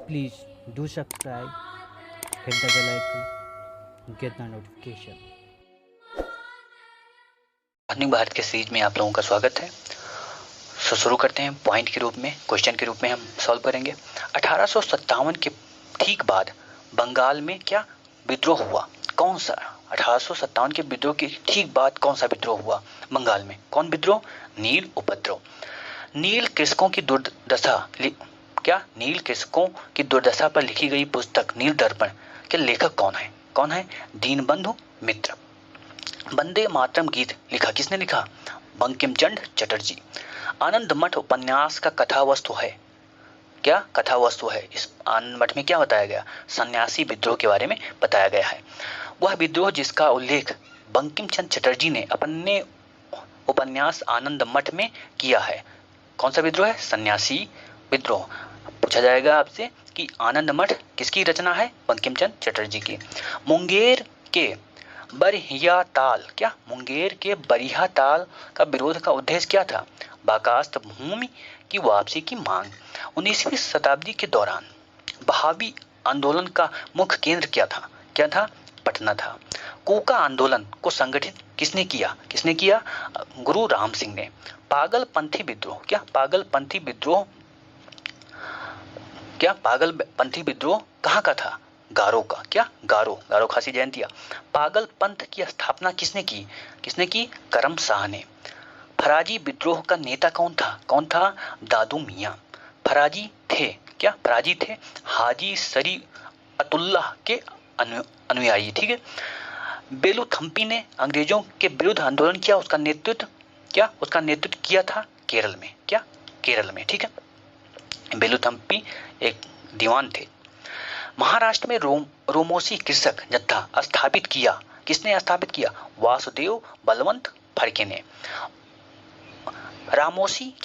Please do subscribe, hit the bell icon, get the notification. Morning Bharat के series में आप लोगों का स्वागत है। शुरू करते हैं। पॉइंट के रूप में, क्वेश्चन के रूप में हम सॉल्व करेंगे। 1857 के ठीक बाद बंगाल में क्या विद्रोह हुआ? कौन सा? 1857 के विद्रोह के ठीक बाद कौन सा विद्रोह हुआ बंगाल में? कौन विद्रोह? नील उपद्रव। नील कृषकों की दुर्दशा नील कृषकों की दुर्दशा पर लिखी गई पुस्तक नील दर्पण के लेखक कौन है? कौन है? दीनबंधु मित्र। वंदे मातरम गीत लिखा किसने लिखा? बंकिम चंद्र चटर्जी। आनंद मठ उपन्यास का कथा वस्तु है क्या? कथा वस्तु है। इस आनंद मठ में क्या बताया गया? सन्यासी विद्रोह के बारे में बताया गया है। वह विद्रोह जिसका उल्लेख बंकिम चंद्र चटर्जी ने अपने उपन्यास आनंद मठ में किया है। कौन सा विद्रोह है? सन्यासी विद्रोह। पूछा जाएगा आपसे कि आनंद मठ किसकी रचना है? बंकिम चंद्र चटर्जी की। मुंगेर के बरिया ताल मुंगेर के बरिया ताल का विरोध का उद्देश्य क्या था? बाकास्त भूमि की वापसी की मांग। 19वीं शताब्दी के दौरान बहावी आंदोलन का मुख्य केंद्र क्या था? पटना था। कूका आंदोलन को संगठित किसने किया? गुरु राम सिंह ने। पागलपंथी विद्रोह कहाँ का था? गारो का। गारो खासी जयंतिया। पागलपंथ की स्थापना किसने की? करम शाह ने। फराजी विद्रोह का नेता कौन था? दादू मियां। फराजी थे हाजी शरीअतुल्लाह के अनुयायी। ठीक है। बेलूथम्पी ने अंग्रेजों के विरुद्ध आंदोलन किया। उसका नेतृत्व किया था केरल में। ठीक है। बेलूथम्पी एक दीवान थे। महाराष्ट्र में रोमोसी कृषक जत्था स्थापित किया। किसने स्थापित किया? वासुदेव बलवंत फड़के ने। रामोसी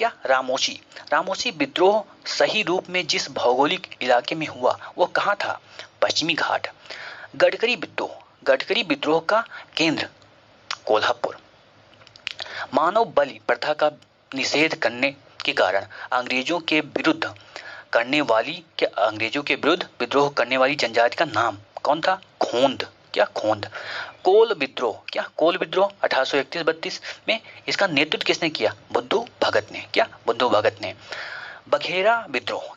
विद्रोह सही रूप में जिस भौगोलिक इलाके में हुआ वो कहाँ था? पश्चिमी घाट। गडकरी विद्रोह का केंद्र कोल्हापुर। मानव बलि प्रथा का निषेध करने के कारण अंग्रेजों के विरुद्ध विद्रोह करने वाली जनजाति का नाम कौन था? खोंद। कोल विद्रोह 1831-32 में इसका नेतृत्व किसने किया? बुद्धू भगत ने। बघेरा विद्रोह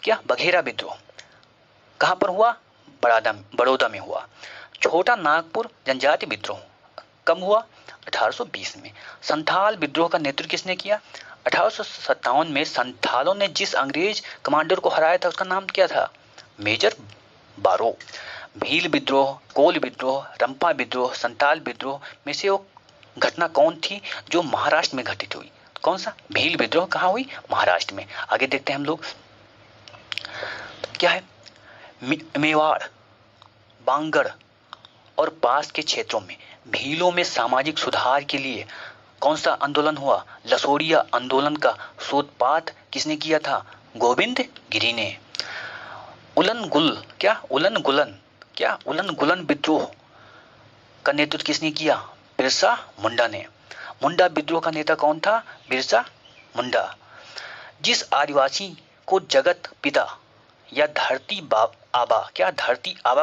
कहां पर हुआ? बड़ौदा में हुआ। छोटा नागपुर जनजाति विद्रोह कब हुआ? 1820 में। संथाल विद्रोह का नेतृत्व किसने किया? 1857 में संथालों ने जिस अंग्रेज कमांडर को हराया था उसका नाम क्या था? मेजर बारो। भील विद्रोह, कोल विद्रोह, रंपा विद्रोह, संताल विद्रोह में से वो घटना कौन थी जो महाराष्ट्र में घटित हुई? कौन सा? भील विद्रोह कहाँ हुई? महाराष्ट्र में। आगे देखते हैं हम लोग क्या है। मेवाड़, बांगड़ और पास के क्षेत्रों में भीलों में सामाजिक सुधार के लिए कौन सा आंदोलन हुआ? लसोड़िया आंदोलन का सूत्रपात किसने किया था? गोविंद गिरी ने। उलन गुलन विद्रोह का नेतृत्व किसने किया? बिरसा मुंडा ने। मुंडा विद्रोह का नेता कौन था? बिरसा मुंडा। जिस आदिवासी को जगत पिता या धरती आबा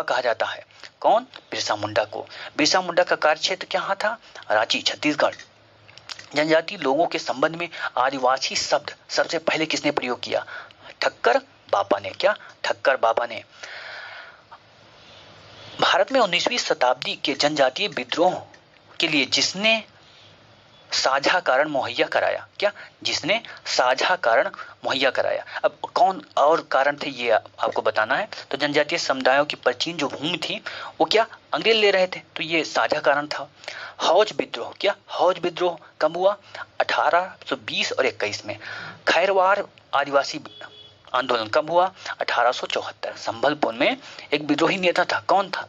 कहा जाता है? कौन? बिरसा मुंडा को। बिरसा मुंडा का कार्यक्षेत्र क्या था? रांची, छत्तीसगढ़। जनजातीय लोगों के संबंध में आदिवासी शब्द सबसे पहले किसने प्रयोग किया? ठक्कर बाबा ने। भारत में 19वीं शताब्दी के जनजातीय विद्रोह के लिए जिसने साझा कारण मुहैया कराया। अब कौन और कारण थे ये आपको बताना है। तो जनजातीय समुदायों की प्राचीन जो भूमि थी वो अंग्रेज ले रहे थे, तो ये साझा कारण था। हौज विद्रोह कब हुआ? 1820 और 21 में। खैरवार आदिवासी आंदोलन कब हुआ? 1874। संबलपुर में एक विद्रोही नेता था, कौन था?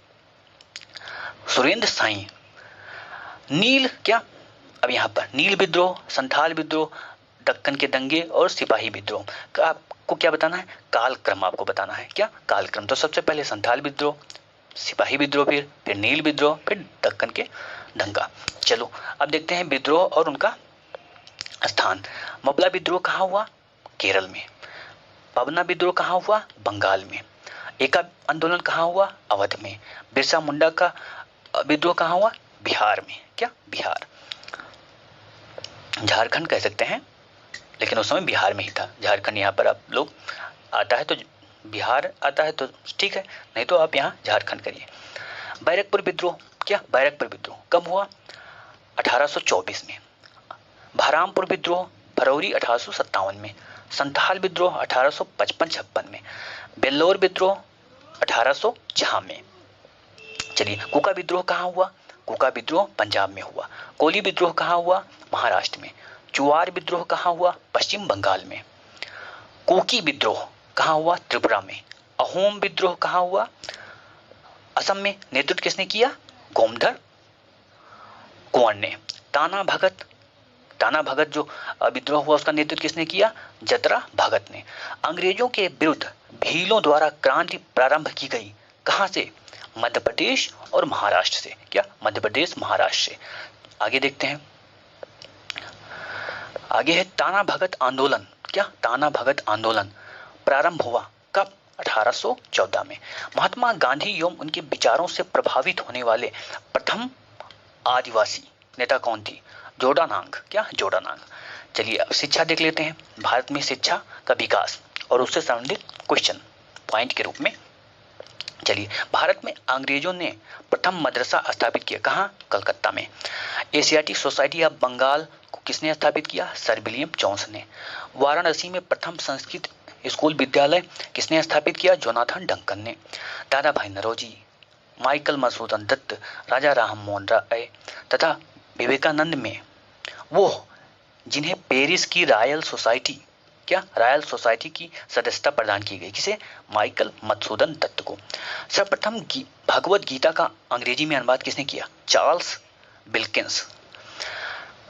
सुरेंद्र साई। अब यहाँ पर नील विद्रोह, संथाल विद्रोह, दक्कन के दंगे और सिपाही विद्रोह का आपको क्या बताना है? कालक्रम आपको बताना है। कालक्रम। तो सबसे पहले संथाल विद्रोह, सिपाही विद्रोह, फिर नील विद्रोह, फिर दक्कन के दंगा। चलो अब देखते हैं विद्रोह और उनका स्थान। मबला विद्रोह कहाँ हुआ? केरल में। पवना विद्रोह कहाँ हुआ? बंगाल में। एका आंदोलन कहाँ हुआ? अवध में। बिरसा मुंडा का विद्रोह कहाँ हुआ? बिहार में। क्या? बिहार। झारखंड कह सकते हैं, लेकिन उस समय बिहार में ही था। झारखंड यहाँ पर आप लोग आता है तो बिहार आता है तो ठीक है, नहीं तो आप यहाँ झारखंड करिए। बैरकपुर विद्रोह, क्या? बैरकपुर विद्रोह कब हुआ? 1824 में। बहरामपुर विद्रोह फरवरी 1857 में। संथाल विद्रोह 1855-56 में। बेल्लौर विद्रोह 1806 में। चलिए, कुका विद्रोह कहाँ हुआ? कुका विद्रोह पंजाब में हुआ। कोली विद्रोह कहाँ हुआ? महाराष्ट्र में। चुआर विद्रोह कहाँ हुआ? पश्चिम बंगाल में। कोकी विद्रोह कहाँ हुआ? त्रिपुरा में। अहोम विद्रोह कहाँ हुआ? असम में। नेतृत्व किसने किया? गोमधर कुंवर ने। ताना भगत जो विद्रोह हुआ उसका नेतृत्व किसने किया? जतरा भगत ने। अंग्रेजों के विरुद्ध भीलों द्वारा क्रांति प्रारंभ की गई, कहां से? मध्य प्रदेश और महाराष्ट्र से। क्या? मध्य प्रदेश महाराष्ट्र से। आगे देखते हैं, आगे है ताना भगत आंदोलन। क्या? ताना भगत आंदोलन प्रारंभ हुआ कब? 1814 में। महात्मा गांधी एवं उनके विचारों से प्रभावित होने वाले प्रथम आदिवासी नेता कौन थी? जोडानांग। क्या? जोडानांग। चलिए अब शिक्षा देख लेते हैं। भारत में शिक्षा का विकास और उससे संबंधित क्वेश्चन पॉइंट के रूप में। चलिए, भारत में अंग्रेजों ने प्रथम मदरसा स्थापित किया, कहाँ? कलकत्ता में। एशियाटिक सोसाइटी ऑफ बंगाल को किसने स्थापित किया? सर विलियम जॉन्स ने। वाराणसी में प्रथम संस्कृत स्कूल विद्यालय किसने स्थापित किया? जोनाथन डंकन ने। दादा भाई नौरोजी, माइकल मधुसूदन दत्त, राजा राम मोहन राय तथा विवेकानंद में वो जिन्हें पेरिस की रॉयल सोसाइटी, क्या? रॉयल सोसाइटी की सदस्यता प्रदान की गई। किसे? माइकल मधुसूदन दत्त को। सर्वप्रथम भगवत गीता का अंग्रेजी में अनुवाद किसने किया? Charles Wilkins.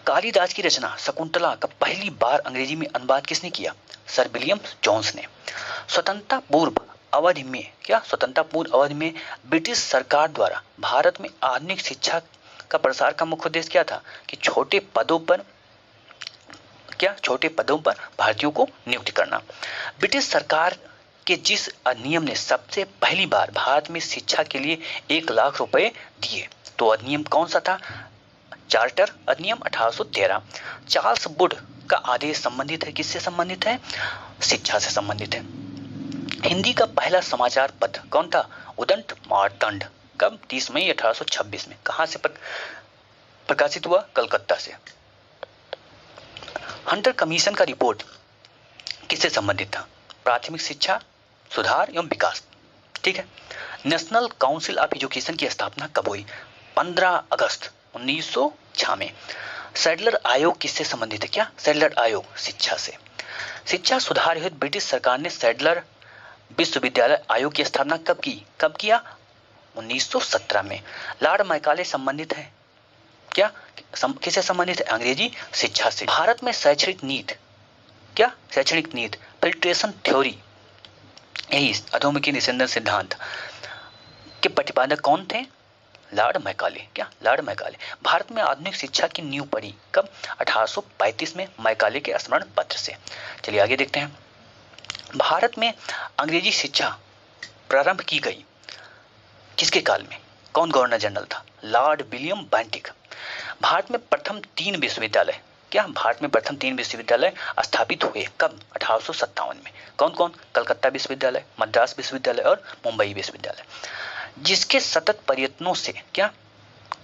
कालिदास की रचना शकुंतला का पहली बार अंग्रेजी में अनुवाद किसने किया? सर विलियम जॉन्स ने। स्वतंत्रता पूर्व अवधि में, क्या? स्वतंत्रता पूर्व अवधि में ब्रिटिश सरकार द्वारा भारत में आधुनिक शिक्षा का प्रसार का मुख्य उद्देश्य क्या था? कि छोटे पदों पर, क्या? छोटे पदों पर भारतीयों को नियुक्त करना। ब्रिटिश सरकार के जिस अधिनियम ने सबसे पहली बार भारत में शिक्षा के लिए 1 लाख रुपए दिए, तो अधिनियम कौन सा था? चार्टर अधिनियम 1813। चार्ल्स वुड का आदेश संबंधित है, किससे संबंधित है? शिक्षा से संबंधित है। हिंदी का पहला समाचार पत्र कौन था? उदंत मार्तंड। कब? 30 मई 1826 में। कहां से प्रकाशित हुआ? कलकत्ता से। हंटर कमीशन का रिपोर्ट किससे संबंधित था? प्राथमिक शिक्षा सुधार एवं विकास। ठीक है। नेशनल काउंसिल ऑफ एजुकेशन की स्थापना कब हुई? 15 अगस्त 1906 में। सैडलर आयोग किससे संबंधित है? क्या? सैडलर आयोग शिक्षा से। शिक्षा सुधार हेतु ब्रिटिश सरकार ने सैडलर विश्वविद्यालय आयोग की स्थापना कब की? कब किया? 1917 में। लॉर्ड मैकाले संबंधित है, क्या? किससे संबंधित है? अंग्रेजी शिक्षा से। भारत में शैक्षणिक नीति, क्या? शैक्षणिक नीति फिल्ट्रेशन थ्योरी, यही अधोमुखी निस्यंदन सिद्धांत के प्रतिपादक कौन थे? Lord Macaulay. क्या? Lord Macaulay. भारत में आधुनिक शिक्षा की नींव पड़ी कब? 1835 में मैकाले के स्मरण पत्र से। चलिए आगे देखते हैं। भारत में अंग्रेजी शिक्षा प्रारंभ की गई किसके काल में? कौन गवर्नर जनरल था? Lord William Bentinck. भारत में प्रथम 3 विश्वविद्यालय, क्या? भारत में प्रथम 3 विश्वविद्यालय स्थापित हुए कब? 1857 में। कौन कौन? कलकत्ता विश्वविद्यालय, मद्रास विश्वविद्यालय और मुंबई विश्वविद्यालय। जिसके सतत प्रयत्नों से, क्या?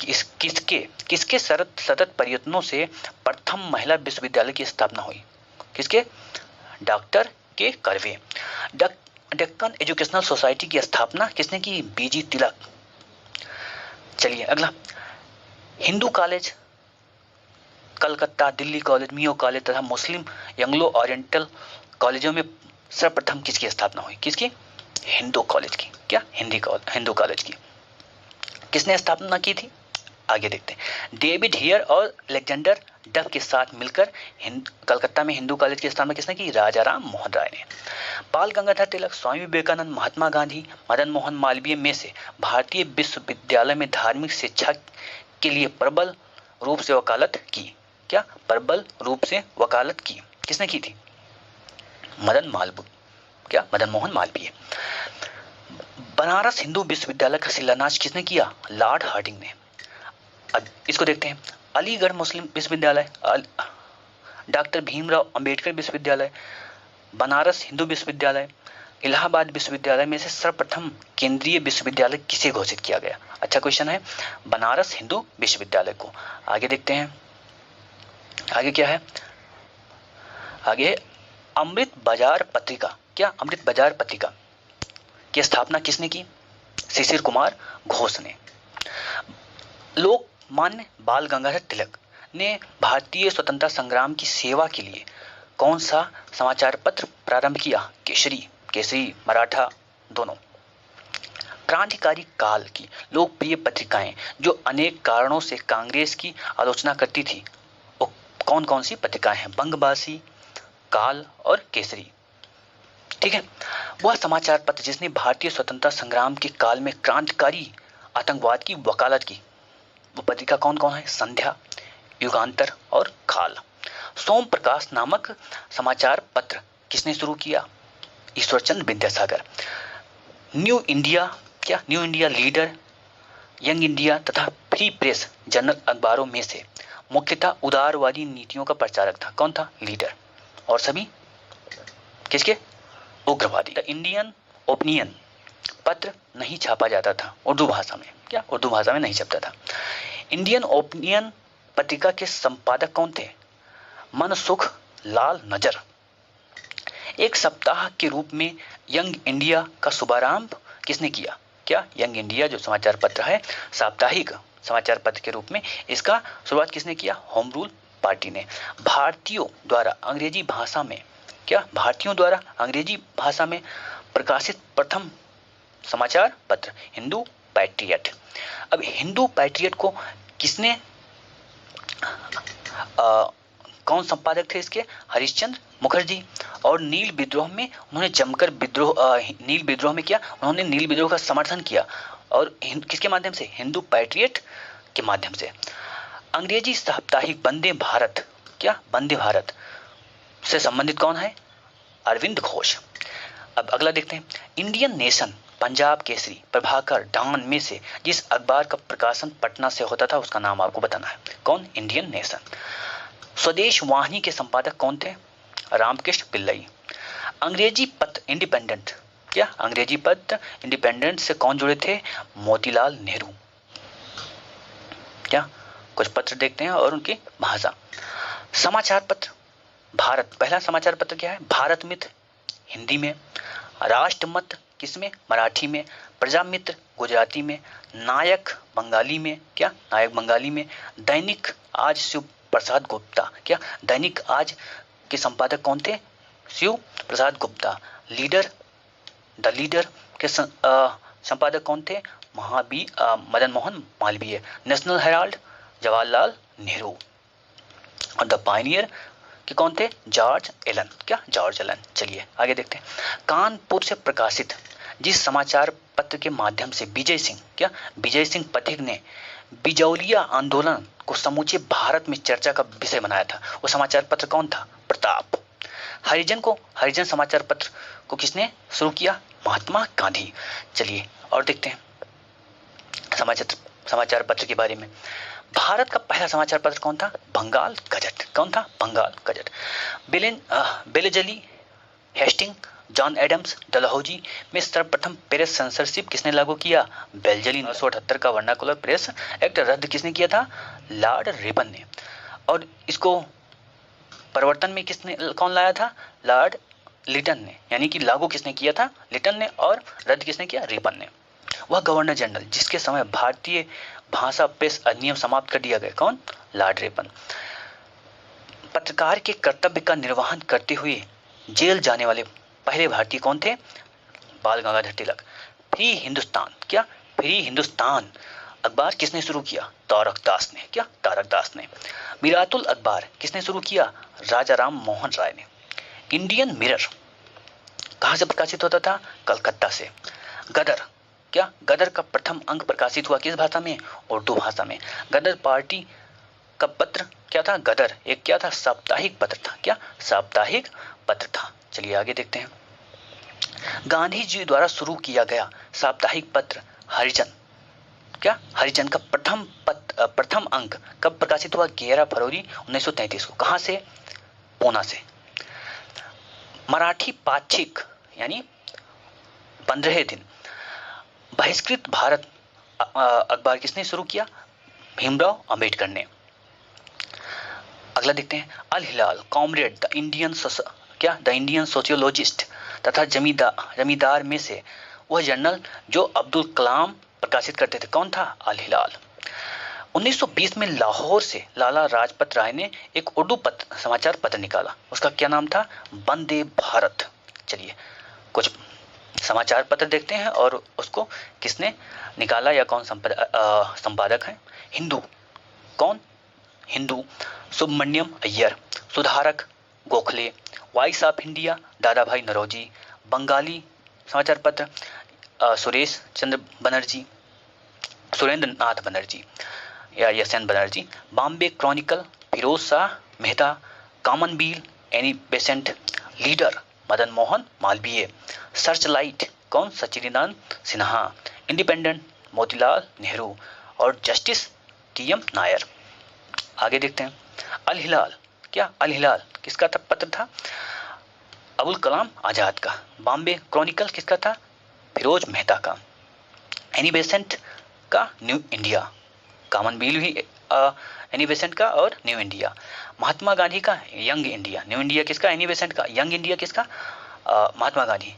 किसके सतत प्रयत्नों से प्रथम महिला विश्वविद्यालय की स्थापना हुई? किसके? डॉक्टर के कर्वे। डेक्कन एजुकेशनल सोसाइटी की स्थापना किसने की? बीजी तिलक। चलिए अगला, Hindu college Calcutta, Delhi college, Mayo college तथा मुस्लिम एंग्लो ओरिएंटल कॉलेजों में सर्वप्रथम किसकी स्थापना हुई? किसकी? हिंदू कॉलेज की। क्या? हिंदू कॉलेज की। किसने स्थापना की थी? आगे देखते हैं। डेविड हियर और अलेक्जेंडर डफ के साथ मिलकर कलकत्ता में हिंदू कॉलेज की स्थापना किसने की? राजा राम मोहन राय ने। बाल गंगाधर तिलक, स्वामी विवेकानंद, महात्मा गांधी, मदन मोहन मालवीय में से भारतीय विश्वविद्यालय में धार्मिक शिक्षा के लिए प्रबल रूप से वकालत की। क्या? प्रबल रूप से वकालत की। किसने की थी? मदन मोहन मालवीय। बनारस हिंदू विश्वविद्यालय का शिलान्यास किसने किया? लॉर्ड हार्डिंग ने। अब इसको देखते हैं, अलीगढ़ मुस्लिम विश्वविद्यालय, डॉक्टर भीमराव अंबेडकर विश्वविद्यालय, बनारस हिंदू विश्वविद्यालय, इलाहाबाद विश्वविद्यालय में से सर्वप्रथम केंद्रीय विश्वविद्यालय किसे घोषित किया गया? अच्छा क्वेश्चन है, बनारस हिंदू विश्वविद्यालय को। आगे देखते हैं, आगे क्या है? आगे अमृत बाजार पत्रिका, क्या अमृत बाजार पत्रिका की स्थापना किसने की? शिशिर कुमार घोष ने। लोकमान्य बाल गंगाधर तिलक ने भारतीय स्वतंत्रता संग्राम की सेवा के लिए कौन सा समाचार पत्र प्रारंभ किया? केसरी, केसरी मराठा दोनों। क्रांतिकारी काल की लोकप्रिय पत्रिकाएं जो अनेक कारणों से कांग्रेस की आलोचना करती थी, वो कौन कौन सी पत्रिकाएं हैं? बंगबासी, काल और केसरी। ठीक है, वह समाचार पत्र जिसने भारतीय स्वतंत्रता संग्राम के काल में क्रांतिकारी आतंकवाद की वकालत की, वो पत्रिका कौन कौन है? संध्या, युगांतर और काल। सोम प्रकाश नामक समाचार पत्र किसने शुरू किया? ईश्वरचंद्र विद्यासागर। न्यू इंडिया, क्या new India, leader, young India तथा फ्री प्रेस जर्नल अखबारों में से मुख्यतः उदारवादी नीतियों का प्रचारक था। कौन था? लीडर। और सभी किसके? उग्रवादी। इंडियन ओपिनियन पत्र नहीं छापा जाता था उर्दू भाषा में, क्या उर्दू भाषा में नहीं छपता था। इंडियन ओपिनियन पत्रिका के संपादक कौन थे? मनसुख लाल नजर। एक सप्ताह के रूप में यंग इंडिया का शुभारंभ किसने किया? क्या यंग इंडिया जो समाचार पत्र है, साप्ताहिक समाचार पत्र के रूप में इसका शुरुआत किसने किया? होम रूल पार्टी ने। भारतीयों द्वारा अंग्रेजी भाषा में, क्या भारतीयों द्वारा अंग्रेजी भाषा में प्रकाशित प्रथम समाचार पत्र हिंदू पैट्रियट। अब हिंदू पैट्रियट को किसने कौन संपादक थे इसके? हरिश्चंद्र मुखर्जी। और नील विद्रोह में उन्होंने जमकर नील विद्रोह में क्या उन्होंने नील विद्रोह का समर्थन किया, और किसके माध्यम से? हिंदू पैट्रियट के माध्यम से। अंग्रेजी साप्ताहिक वंदे भारत, क्या वंदे भारत से संबंधित कौन है? अरविंद घोष। अब अगला देखते हैं, Indian nation, Punjab Kesari, Prabhakar, Dawn में से जिस अखबार का प्रकाशन पटना से होता था उसका नाम आपको बताना है। कौन? Indian nation. स्वदेश वाहिनी के संपादक कौन थे? रामकृष्ण पिल्लई। अंग्रेजी पत्र इंडिपेंडेंट, क्या अंग्रेजी पत्र इंडिपेंडेंट से कौन जुड़े थे? मोतीलाल नेहरू। क्या कुछ पत्र देखते हैं और उनकी भाषा। समाचार पत्र भारत, पहला समाचार पत्र क्या है? भारत मित्र हिंदी में, राष्ट्रमत किसमें? मराठी में, प्रजामित्र गुजराती में, नायक बंगाली में, क्या नायक बंगाली में, दैनिक आज शिव प्रसाद गुप्ता, क्या दैनिक आज के संपादक कौन थे? Shiv Prasad Gupta. Leader, the Leader के संपादक कौन थे? मदन मोहन मालवीय। National Herald Jawaharlal Nehru. और द पायनियर कि कौन थे? जॉर्ज एलन, क्या जॉर्ज एलन। चलिए आगे देखते हैं, कानपुर से प्रकाशित जिस समाचार पत्र के माध्यम से विजय सिंह, क्या विजय सिंह पथिक ने बिजौलिया आंदोलन को समूचे भारत में चर्चा का विषय बनाया था, वो समाचार पत्र कौन था? प्रताप। हरिजन समाचार पत्र को किसने शुरू किया? महात्मा गांधी। चलिए और देखते हैं समाचार पत्र के बारे में। भारत का पहला समाचार पत्र कौन था? बंगाल गजट। कौन था? Bengal Gazette. Wellesley, Hasting, John Adams, Dalhousie में सर्वप्रथम प्रेस सेंसरशिप किसने लागू किया? बेल्जली। 1978 का वर्नाकुलर प्रेस एक्ट रद्द किसने किया था? लॉर्ड रिपन ने। और इसको परिवर्तन में कौन लाया था? लॉर्ड लिटन ने। यानी कि लागू किसने किया था? लिटन ने। और रद्द किसने किया? रिपन ने। वह गवर्नर जनरल जिसके समय भारतीय भाषा प्रेस अधिनियम समाप्त कर दिया गया, कौन? Lord Ripon. पत्रकार के कर्तव्य का निर्वहन करते हुए जेल जाने वाले पहले भारतीय कौन थे? बाल गंगाधर तिलक। फ्री हिंदुस्तान, क्या फ्री हिंदुस्तान अखबार किसने शुरू किया? तारक दास ने। क्या तारक दास ने। मिरातुल अखबार किसने शुरू किया? राजा राम मोहन राय ने। इंडियन मिरर कहां से प्रकाशित होता था? कलकत्ता से। गदर, क्या गदर का प्रथम अंक प्रकाशित हुआ किस भाषा में? उर्दू भाषा में। गदर पार्टी का पत्र क्या था? गदर एक क्या था? साप्ताहिक पत्र था। क्या साप्ताहिक पत्र था। चलिए आगे देखते हैं, गांधी जी द्वारा शुरू किया गया साप्ताहिक पत्र हरिजन, क्या हरिजन का प्रथम अंक कब प्रकाशित हुआ? 11 फरवरी 1933 को। कहां से? पूना से। मराठी पाक्षिक यानी 15 दिन बहिष्कृत भारत अखबार किसने शुरू किया? भीमराव अंबेडकर ने। अगला देखते हैं, अल हिलाल कॉमरेड द इंडियन सोशियोलॉजिस्ट तथा जमींदार में से वह जर्नल जो अब्दुल कलाम प्रकाशित करते थे, कौन था? अल हिलाल। 1920 में लाहौर से लाला लाजपत राय ने एक उर्दू समाचार पत्र निकाला, उसका क्या नाम था? वंदे भारत। चलिए कुछ समाचार पत्र देखते हैं और उसको किसने निकाला या कौन संपादक है? हिंदू। कौन? हिंदू सुब्रमण्यम अय्यर। सुधारक Gokhale. Voice of India Dada Bhai Naoroji. Bengali समाचार पत्र सुरेंद्र नाथ बनर्जी या Yashwant Banerjee. Bombay Chronicle Firoz Shah Mehta. Commonwealth Annie Besant. Leader Madan Mohan Malviya. Searchlight कौन? सच्चिदानंद सिन्हा। इंडिपेंडेंट मोतीलाल नेहरू और जस्टिस टीएम नायर। आगे देखते हैं, अल हिलाल। क्या अल हिलाल किसका पत्र था? अबुल कलाम आजाद का। बॉम्बे क्रॉनिकल किसका था? फिरोज मेहता का। एनी बेसेंट का न्यू इंडिया। कॉमनवेल्थ भी एनी बेसेंट का और न्यू इंडिया। महात्मा गांधी का यंग इंडिया। न्यू इंडिया किसका? एनी बेसेंट का। यंग इंडिया किसका? महात्मा गांधी।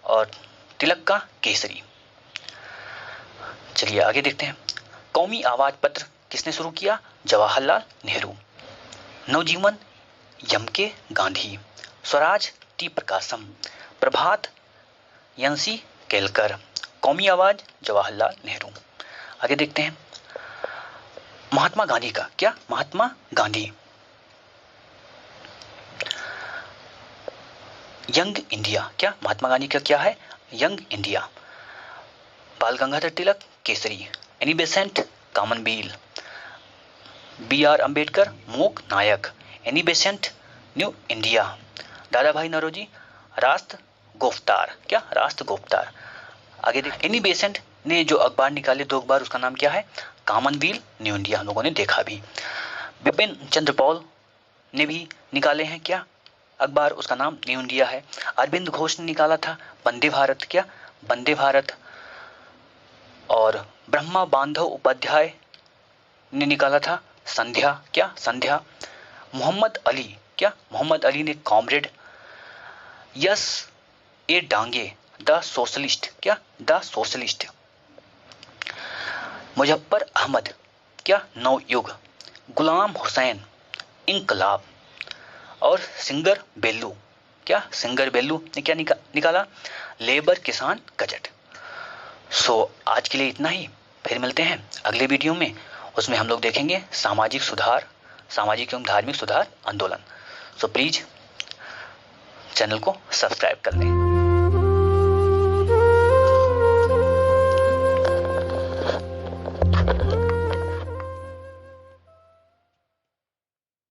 और तिलक का केसरी। चलिए आगे देखते हैं, कौमी आवाज पत्र किसने शुरू किया? जवाहरलाल नेहरू। नवजीवन यम के गांधी। स्वराज टी प्रकाशम। प्रभात यंसी केलकर। कौमी आवाज जवाहरलाल नेहरू। आगे देखते हैं, महात्मा गांधी का क्या? Mahatma Gandhi Young India. क्या महात्मा गांधी का क्या है? Young India. Bal Gangadhar Tilak Kesari. Annie Besant Commonwealth. B R Ambedkar Mook Nayak. Annie Besant New India. Dada Bhai Naoroji राष्ट्र गोफ्तार। क्या? राष्ट्र गोफ्तार। आगे देख, एनी बेसेंट ने जो अखबार निकाले 2 अखबार, उसका नाम क्या है? Commonwealth new India. हम लोगों ने देखा भी। बिपिन चंद्र पॉल ने भी निकाले हैं क्या अखबार, उसका नाम न्यू इंडिया है। अरविंद घोष ने निकाला था वंदे भारत। क्या? वंदे भारत। और ब्रह्मा बांधव उपाध्याय ने निकाला था संध्या। क्या? संध्या। मोहम्मद अली। क्या? मोहम्मद अली ने Comrade. S A Dange the Socialist. क्या? The Socialist. मुजफ्फर अहमद क्या? नवयुग। गुलाम हुसैन इंकलाब। और सिंगर बेल्लू। क्या? सिंगर बेल्लू ने क्या निकाला? लेबर किसान गजट। आज के लिए इतना ही। फिर मिलते हैं अगले वीडियो में, उसमें हम लोग देखेंगे सामाजिक एवं धार्मिक सुधार आंदोलन। प्लीज चैनल को सब्सक्राइब कर लें।